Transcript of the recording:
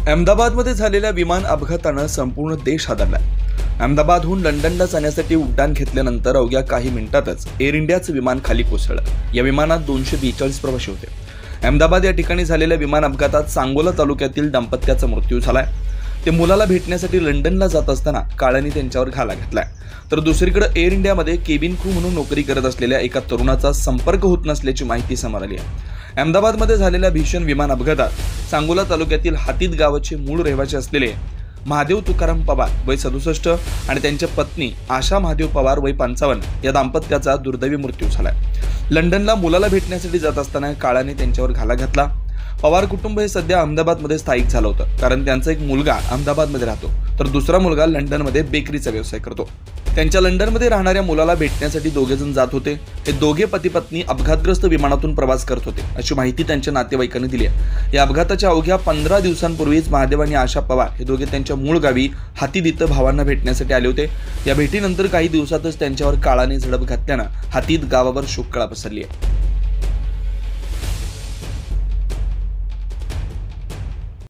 अहमदाबादमध्ये झालेल्या विमान अपघातानं संपूर्ण देश हादरलाय। अहमदाबादहून लंडनला जाण्यासाठी उड्डाण घेतल्यानंतर अवघ्या काही मिनिटातच एअर इंडियाचं विमान खाली कोसळलं। या विमानात 242 प्रवासी होते। अहमदाबाद या ठिकाणी झालेल्या विमान अपघातात सांगोला तालुक्यातील दाम्पत्याचा मृत्यू झालाय। ते मुलाला भेटण्यासाठी लंडनला जात असताना काळाने त्यांच्यावर घाला घातलाय। तर दुसरीकडे एअर इंडियामध्ये केबिन क्रू म्हणून नोकरी करत असलेल्या एका तरुणाचा संपर्क होत नसल्याची माहिती समोर आली आहे। अहमदाबादमध्ये झालेल्या भीषण विमान अपघातात सांगोला तालुक्यातील हातीद गावाचे मूळ रहिवासी असलेले महादेव तुकाराम पवार वय 67 आणि त्यांच्या पत्नी आशा महादेव पवार वय 55 या दाम्पत्याचा दुर्दैवी मृत्यू झालाय। लंडनला मुलाला भेटण्यासाठी जात असताना काळाने त्यांच्यावर घाला घातला। पवार कुटुंब हे सध्या अहमदाबादमध्ये स्थायिक झालं होतं, कारण त्यांचा एक मुलगा अहमदाबादमध्ये राहतो तर दुसरा मुलगा लंडनमध्ये बेकरीचा व्यवसाय करतो। त्यांच्या लंडनमध्ये राहणाऱ्या मुलाला भेटण्यासाठी दोघेजण जात होते। हे दोघे पती पत्नी अपघातग्रस्त विमानातून प्रवास करत होते अशी माहिती त्यांच्या नातेवाईकांनी दिली आहे। या अपघाताच्या अवघ्या 15 दिवसांपूर्वीच महादेव आणि आशा पवार हे दोघे त्यांच्या मूळ गावी हातीद इथं भावांना भेटण्यासाठी आले होते। या भेटीनंतर काही दिवसातच त्यांच्यावर काळाने झडप घातल्यानं हातीद गावावर शोककळा पसरली आहे।